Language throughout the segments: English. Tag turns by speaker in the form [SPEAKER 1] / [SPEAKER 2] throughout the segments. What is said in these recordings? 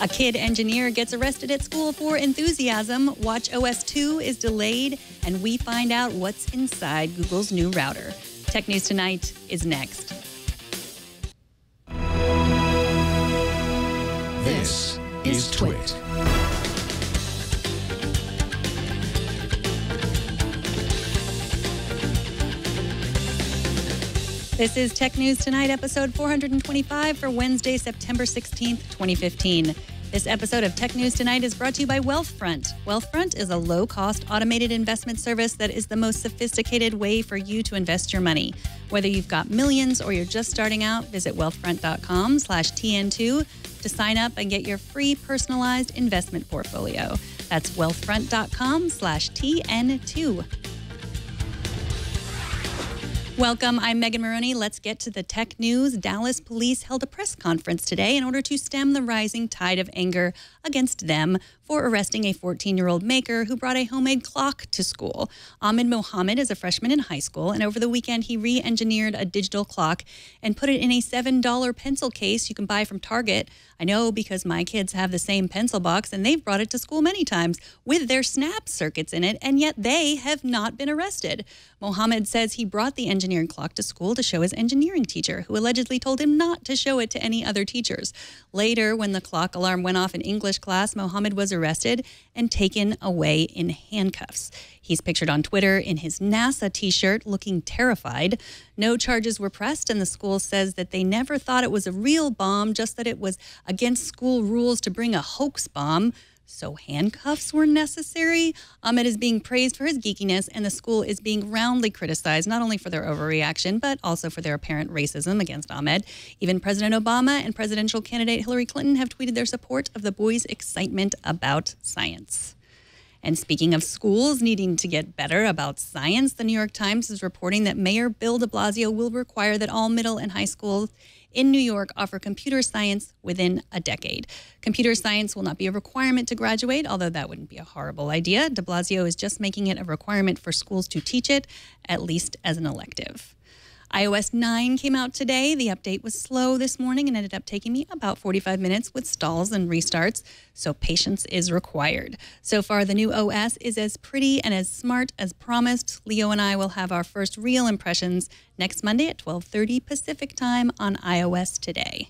[SPEAKER 1] A kid engineer gets arrested at school for enthusiasm. WatchOS 2 is delayed, and we find out what's inside Google's new router. Tech News Tonight is next.
[SPEAKER 2] This is Twit.
[SPEAKER 1] This is Tech News Tonight, episode 425 for Wednesday, September 16th, 2015. This episode of Tech News Tonight is brought to you by Wealthfront. Wealthfront is a low-cost automated investment service that is the most sophisticated way for you to invest your money. Whether you've got millions or you're just starting out, visit wealthfront.com/TN2 to sign up and get your free personalized investment portfolio. That's wealthfront.com/TN2. Welcome, I'm Megan Morrone. Let's get to the tech news. Dallas police held a press conference today in order to stem the rising tide of anger against them for arresting a 14-year-old maker who brought a homemade clock to school. Ahmed Mohammed is a freshman in high school, and over the weekend he re-engineered a digital clock and put it in a $7 pencil case you can buy from Target. I know because my kids have the same pencil box, and they've brought it to school many times with their snap circuits in it, and yet they have not been arrested. Mohammed says he brought the engineered clock to school to show his engineering teacher, who allegedly told him not to show it to any other teachers. Later, when the clock alarm went off in English class, Mohammed was arrested and taken away in handcuffs. He's pictured on Twitter in his NASA t-shirt looking terrified. No charges were pressed, and the school says that they never thought it was a real bomb, just that it was against school rules to bring a hoax bomb. So handcuffs were necessary. Ahmed is being praised for his geekiness, and the school is being roundly criticized, not only for their overreaction, but also for their apparent racism against Ahmed. Even President Obama and presidential candidate Hillary Clinton have tweeted their support of the boys' excitement about science. And speaking of schools needing to get better about science, the New York Times is reporting that Mayor Bill de Blasio will require that all middle and high schools in New York offer computer science within a decade. Computer science will not be a requirement to graduate, although that wouldn't be a horrible idea. De Blasio is just making it a requirement for schools to teach it, at least as an elective. iOS 9 came out today. The update was slow this morning and ended up taking me about 45 minutes with stalls and restarts, so patience is required. So far, the new OS is as pretty and as smart as promised. Leo and I will have our first real impressions next Monday at 12:30 Pacific time on iOS Today.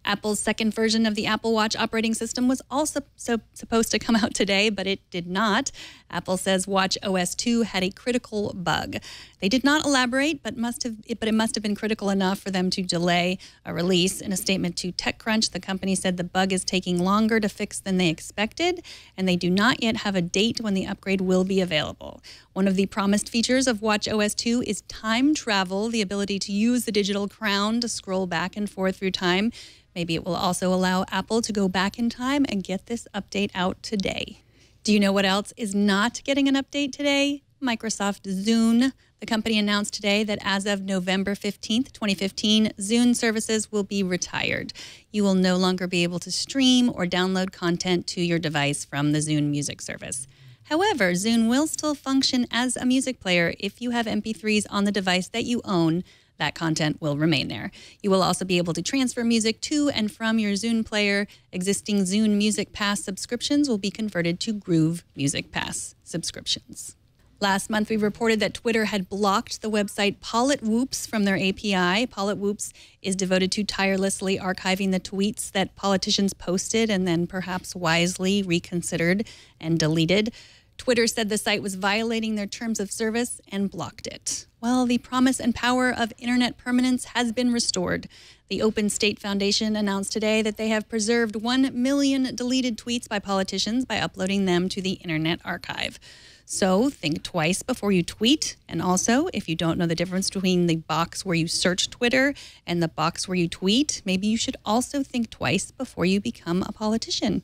[SPEAKER 1] Apple's second version of the Apple Watch operating system was also supposed to come out today, but it did not. Apple says WatchOS 2 had a critical bug. They did not elaborate, but it must have been critical enough for them to delay a release. In a statement to TechCrunch, the company said the bug is taking longer to fix than they expected, and they do not yet have a date when the upgrade will be available. One of the promised features of WatchOS 2 is time travel, the ability to use the digital crown to scroll back and forth through time. Maybe it will also allow Apple to go back in time and get this update out today. Do you know what else is not getting an update today? Microsoft Zune. The company announced today that as of November 15th, 2015, Zune services will be retired. You will no longer be able to stream or download content to your device from the Zune music service. However, Zune will still function as a music player if you have MP3s on the device that you own. That content will remain there. You will also be able to transfer music to and from your Zune player. Existing Zune Music Pass subscriptions will be converted to Groove Music Pass subscriptions. Last month, we reported that Twitter had blocked the website PolitWhoops from their API. PolitWhoops is devoted to tirelessly archiving the tweets that politicians posted and then perhaps wisely reconsidered and deleted. Twitter said the site was violating their terms of service and blocked it. Well, the promise and power of internet permanence has been restored. The Open State Foundation announced today that they have preserved 1 million deleted tweets by politicians by uploading them to the Internet Archive. So think twice before you tweet. And also, if you don't know the difference between the box where you search Twitter and the box where you tweet, maybe you should also think twice before you become a politician.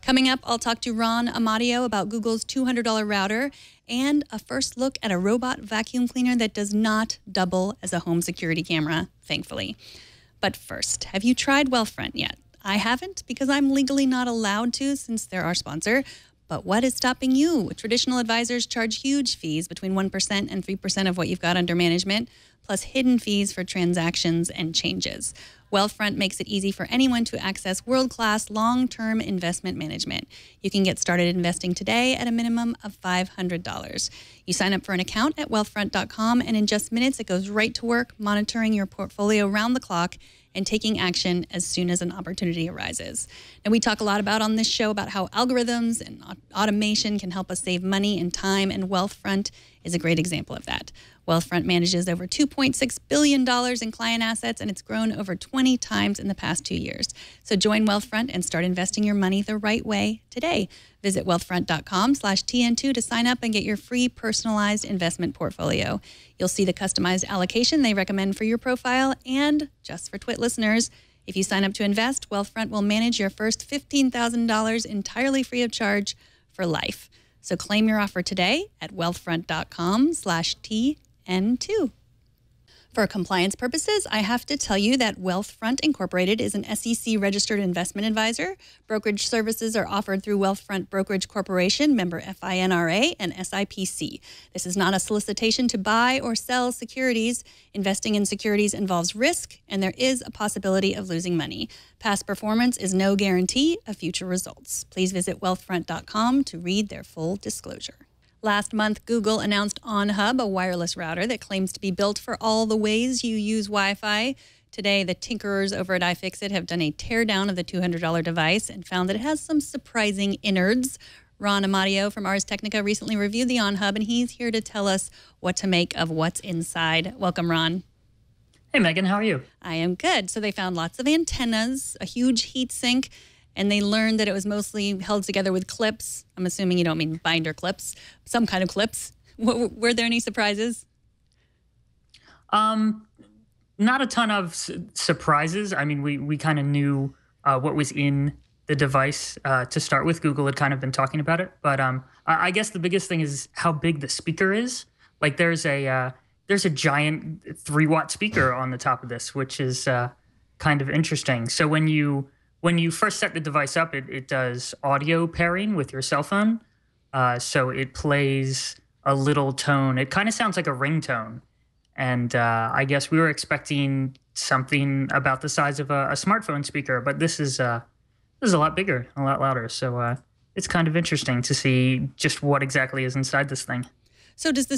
[SPEAKER 1] Coming up, I'll talk to Ron Amadeo about Google's $200 router and a first look at a robot vacuum cleaner that does not double as a home security camera, thankfully. But first, have you tried Wealthfront yet? I haven't because I'm legally not allowed to since they're our sponsor. But what is stopping you? Traditional advisors charge huge fees between 1% and 3% of what you've got under management, plus hidden fees for transactions and changes. Wealthfront makes it easy for anyone to access world-class long-term investment management. You can get started investing today at a minimum of $500. You sign up for an account at wealthfront.com, and in just minutes, it goes right to work monitoring your portfolio around the clock and taking action as soon as an opportunity arises. And we talk a lot about on this show about how algorithms and automation can help us save money and time, and Wealthfront is a great example of that. Wealthfront manages over $2.6 billion in client assets, and it's grown over 20 times in the past 2 years. So join Wealthfront and start investing your money the right way today. Visit wealthfront.com/TN2 to sign up and get your free personalized investment portfolio. You'll see the customized allocation they recommend for your profile. And just for Twit listeners, if you sign up to invest, Wealthfront will manage your first $15,000 entirely free of charge for life. So claim your offer today at wealthfront.com/TN2. For compliance purposes, I have to tell you that Wealthfront Incorporated is an SEC-registered investment advisor. Brokerage services are offered through Wealthfront Brokerage Corporation, member FINRA, and SIPC. This is not a solicitation to buy or sell securities. Investing in securities involves risk, and there is a possibility of losing money. Past performance is no guarantee of future results. Please visit wealthfront.com to read their full disclosure. Last month, Google announced OnHub, a wireless router that claims to be built for all the ways you use Wi-Fi. Today, the tinkerers over at iFixit have done a teardown of the $200 device and found that it has some surprising innards. Ron Amadeo from Ars Technica recently reviewed the OnHub, and he's here to tell us what to make of what's inside. Welcome, Ron.
[SPEAKER 3] Hey, Megan, how are you?
[SPEAKER 1] I am good. So they found lots of antennas, a huge heat sink, and they learned that it was mostly held together with clips. I'm assuming you don't mean binder clips, some kind of clips. Were there any surprises?
[SPEAKER 3] Not a ton of surprises. I mean, we kind of knew what was in the device to start with. Google had kind of been talking about it. But I guess the biggest thing is how big the speaker is. Like there's a giant 3-watt speaker on the top of this, which is kind of interesting. So when you first set the device up, it does audio pairing with your cell phone. So it plays a little tone. It kind of sounds like a ringtone. And I guess we were expecting something about the size of a smartphone speaker, but this is a lot bigger, a lot louder. So it's kind of interesting to see just what exactly is inside this thing.
[SPEAKER 1] So how does the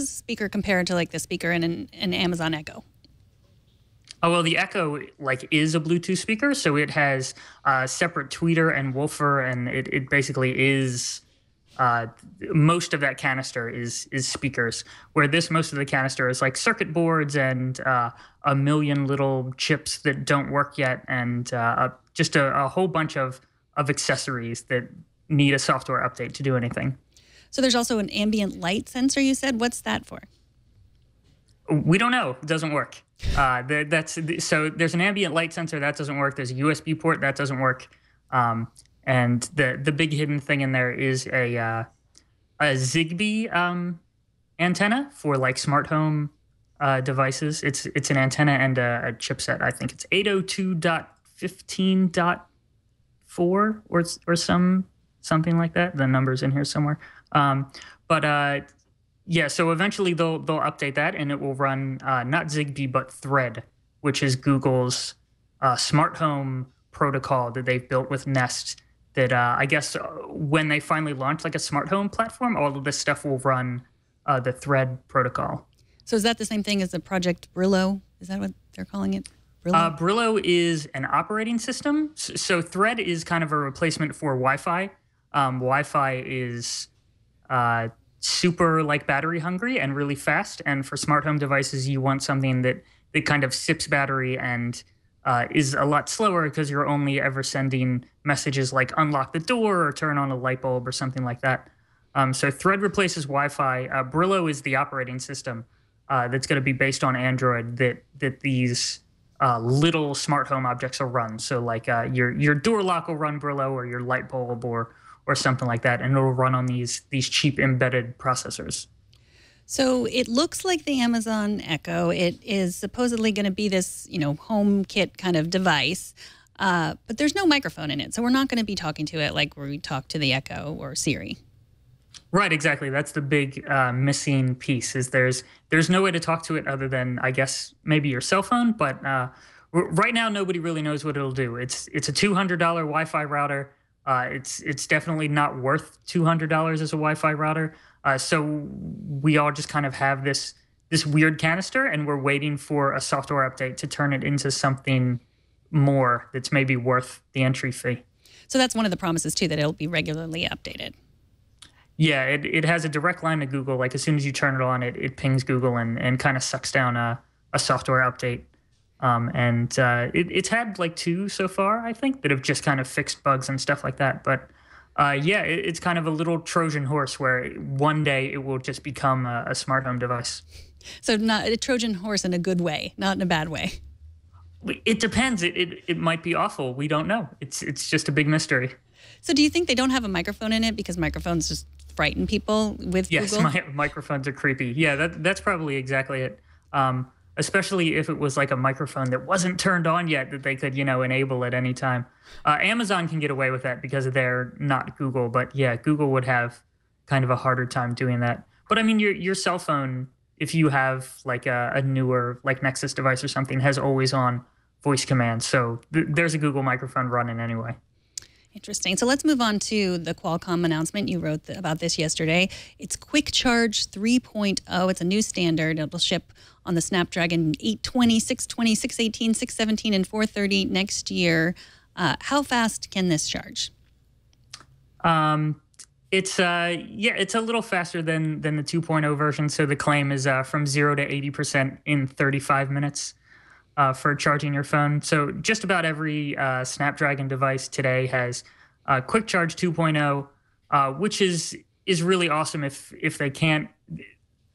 [SPEAKER 1] speaker compare to like the speaker in an Amazon Echo?
[SPEAKER 3] Oh, well, the Echo is a Bluetooth speaker, so it has separate tweeter and woofer, and it basically is most of that canister is speakers. Where most of the canister is like circuit boards and a million little chips that don't work yet, and just a whole bunch of accessories that need a software update to do anything.
[SPEAKER 1] So there's also an ambient light sensor, you said. What's that for?
[SPEAKER 3] We don't know. It doesn't work. So there's an ambient light sensor that doesn't work. There's a USB port that doesn't work, and the big hidden thing in there is a Zigbee antenna for like smart home devices. It's an antenna and a chipset. I think it's 802.15.4 or something like that. The number's in here somewhere. Yeah, so eventually they'll update that, and it will run not Zigbee but Thread, which is Google's smart home protocol that they've built with Nest. That I guess when they finally launch like a smart home platform, all of this stuff will run the Thread protocol.
[SPEAKER 1] So is that the same thing as the Project Brillo? Is that what they're calling it? Brillo?
[SPEAKER 3] Brillo is an operating system. So Thread is kind of a replacement for Wi-Fi. Wi-Fi is super like battery hungry and really fast, and for smart home devices you want something that kind of sips battery and is a lot slower because you're only ever sending messages like unlock the door or turn on a light bulb or something like that. So Thread replaces Wi-Fi. Brillo is the operating system that's going to be based on Android that these little smart home objects will run. So like your door lock will run Brillo, or your light bulb or something like that, and it'll run on these cheap embedded processors.
[SPEAKER 1] So it looks like the Amazon Echo. It is supposedly going to be this, home kit kind of device, but there's no microphone in it, so we're not going to be talking to it like we talk to the Echo or Siri.
[SPEAKER 3] Right, exactly. That's the big missing piece. Is there's no way to talk to it other than, I guess, maybe your cell phone, but Right now, nobody really knows what it'll do. It's a $200 Wi-Fi router. It's definitely not worth $200 as a Wi-Fi router. So we all just kind of have this weird canister, and we're waiting for a software update to turn it into something more that's maybe worth the entry fee.
[SPEAKER 1] So that's one of the promises too, that it'll be regularly updated.
[SPEAKER 3] Yeah, it has a direct line to Google. Like as soon as you turn it on, it pings Google and kind of sucks down a software update. It's had like 2 so far, I think, that have just kind of fixed bugs and stuff like that. But yeah, it's kind of a little Trojan horse where one day it will just become a smart home device.
[SPEAKER 1] So not a Trojan horse in a good way, not in a bad way.
[SPEAKER 3] It depends. It might be awful. We don't know. It's just a big mystery.
[SPEAKER 1] So do you think they don't have a microphone in it because microphones just frighten people with Google?
[SPEAKER 3] Yes, microphones are creepy. Yeah, that's probably exactly it. Especially if it was like a microphone that wasn't turned on yet that they could, enable at any time. Amazon can get away with that because they're not Google. But yeah, Google would have kind of a harder time doing that. But I mean, your cell phone, if you have like a newer like Nexus device or something, has always on voice commands. So there's a Google microphone running anyway.
[SPEAKER 1] Interesting. So let's move on to the Qualcomm announcement. You wrote about this yesterday. It's Quick Charge 3.0. It's a new standard. It'll ship on the Snapdragon 820, 620, 618, 617, and 430 next year. How fast can this charge?
[SPEAKER 3] It's a little faster than the 2.0 version. So the claim is from 0 to 80% in 35 minutes. For charging your phone. So just about every Snapdragon device today has Quick Charge 2.0, which is really awesome if they can't.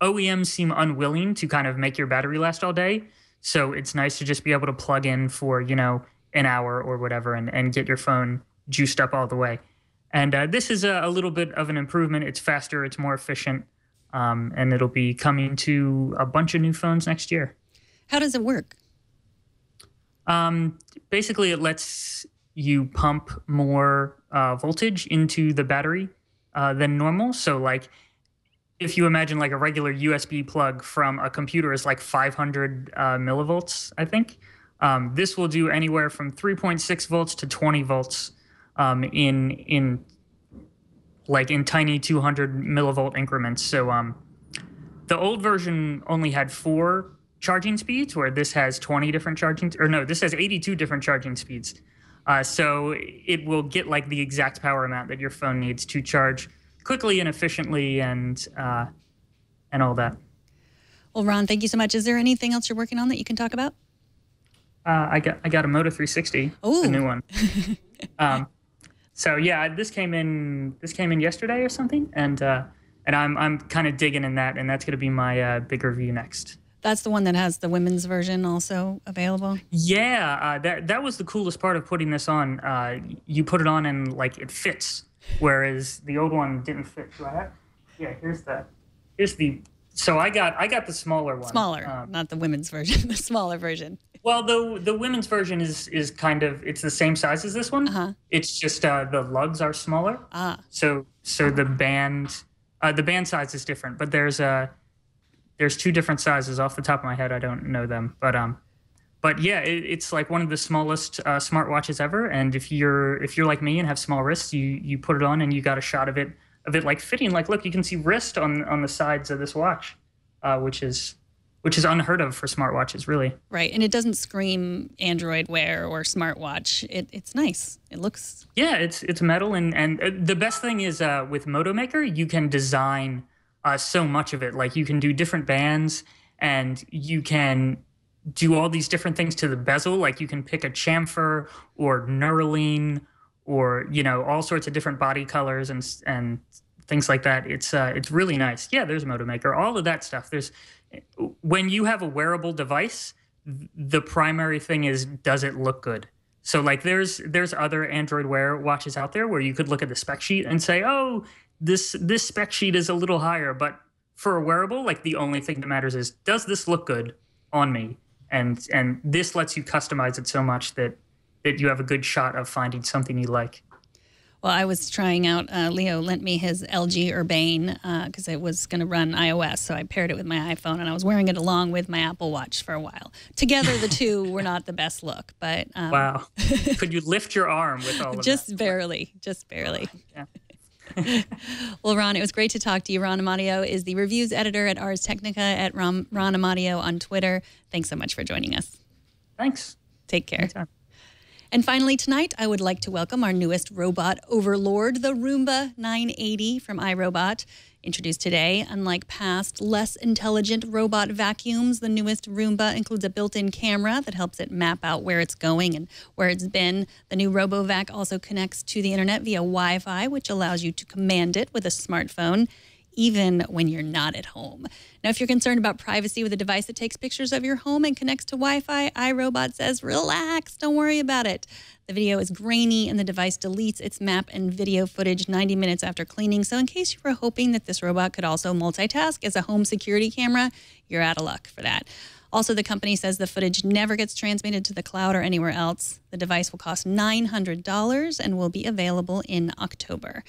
[SPEAKER 3] OEMs seem unwilling to kind of make your battery last all day. So it's nice to just be able to plug in for, an hour or whatever and get your phone juiced up all the way. And this is a little bit of an improvement. It's faster, it's more efficient, and it'll be coming to a bunch of new phones next year.
[SPEAKER 1] How does it work?
[SPEAKER 3] Basically, it lets you pump more voltage into the battery than normal. So, like, if you imagine like a regular USB plug from a computer is like 500 millivolts, I think. This will do anywhere from 3.6 volts to 20 volts in tiny 200 millivolt increments. So, the old version only had 4 charging speeds, where this has 20 different this has 82 different charging speeds. So it will get like the exact power amount that your phone needs to charge quickly and efficiently and all that.
[SPEAKER 1] Well, Ron, thank you so much. Is there anything else you're working on that you can talk about?
[SPEAKER 3] I got a Moto 360, the new one. So yeah, this came in yesterday or something, and I'm kind of digging in that, and that's going to be my big review next.
[SPEAKER 1] That's the one that has the women's version also available?
[SPEAKER 3] Yeah, that was the coolest part of putting this on. You put it on and like it fits, whereas the old one didn't fit. Do I have? Yeah, here's the. So I got the smaller one.
[SPEAKER 1] Smaller, not the women's version, the smaller version.
[SPEAKER 3] Well, the women's version is kind of, it's the same size as this one.
[SPEAKER 1] Uh-huh.
[SPEAKER 3] It's just the lugs are smaller.
[SPEAKER 1] Ah.
[SPEAKER 3] So the band size is different, but there's 2 different sizes. Off the top of my head, I don't know them, but yeah, it's like one of the smallest smartwatches ever. And if you're like me and have small wrists, you put it on and you got a shot of it like fitting. Like, look, you can see wrist on the sides of this watch, which is unheard of for smartwatches, really.
[SPEAKER 1] Right, and it doesn't scream Android Wear or smartwatch. It's nice. It looks.
[SPEAKER 3] Yeah, it's metal, and the best thing is with Moto Maker, you can design so much of it. Like, you can do different bands, and you can do all these different things to the bezel. Like, you can pick a chamfer or Neuralink or all sorts of different body colors and things like that. It's really nice. Yeah, there's Moto Maker. All of that stuff. When you have a wearable device, the primary thing is, does it look good? So like there's other Android Wear watches out there where you could look at the spec sheet and say, oh, this spec sheet is a little higher. But for a wearable, like, the only thing that matters is, does this look good on me? And this lets you customize it so much that you have a good shot of finding something you like.
[SPEAKER 1] Well, I was trying out, Leo lent me his LG Urbane because it was going to run iOS. So I paired it with my iPhone and I was wearing it along with my Apple Watch for a while. Together, the two were not the best look, but.
[SPEAKER 3] Wow. Could you lift your arm with all of
[SPEAKER 1] just
[SPEAKER 3] that?
[SPEAKER 1] Barely, just barely.
[SPEAKER 3] Yeah.
[SPEAKER 1] Well, Ron, it was great to talk to you. Ron Amadeo is the reviews editor at Ars Technica at Ron Amadeo on Twitter. Thanks so much for joining us.
[SPEAKER 3] Thanks.
[SPEAKER 1] Take care.
[SPEAKER 3] Anytime.
[SPEAKER 1] And finally, tonight, I would like to welcome our newest robot overlord, the Roomba 980 from iRobot. Introduced today, unlike past, less intelligent robot vacuums, the newest Roomba includes a built-in camera that helps it map out where it's going and where it's been. The new RoboVac also connects to the internet via Wi-Fi, which allows you to command it with a smartphone, even when you're not at home. Now, if you're concerned about privacy with a device that takes pictures of your home and connects to Wi-Fi, iRobot says, relax, don't worry about it. The video is grainy and the device deletes its map and video footage 90 minutes after cleaning. So in case you were hoping that this robot could also multitask as a home security camera, you're out of luck for that. Also, the company says the footage never gets transmitted to the cloud or anywhere else. The device will cost $900 and will be available in October.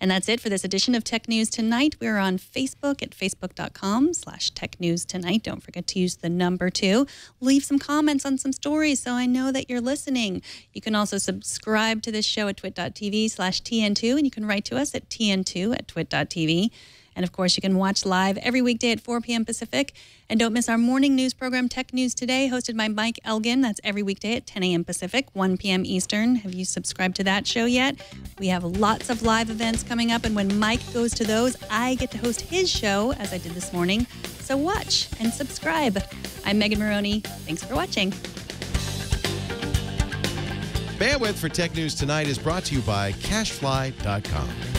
[SPEAKER 1] And that's it for this edition of Tech News Tonight. We're on Facebook at facebook.com/technewstonight. Don't forget to use the number 2. Leave some comments on some stories so I know that you're listening. You can also subscribe to this show at twit.tv/TN2, and you can write to us at tn2@twit.tv. And of course, you can watch live every weekday at 4 p.m. Pacific. And don't miss our morning news program, Tech News Today, hosted by Mike Elgin. That's every weekday at 10 a.m. Pacific, 1 p.m. Eastern. Have you subscribed to that show yet? We have lots of live events coming up. And when Mike goes to those, I get to host his show, as I did this morning. So watch and subscribe. I'm Megan Morrone. Thanks for watching.
[SPEAKER 2] Bandwidth for Tech News Tonight is brought to you by CashFly.com.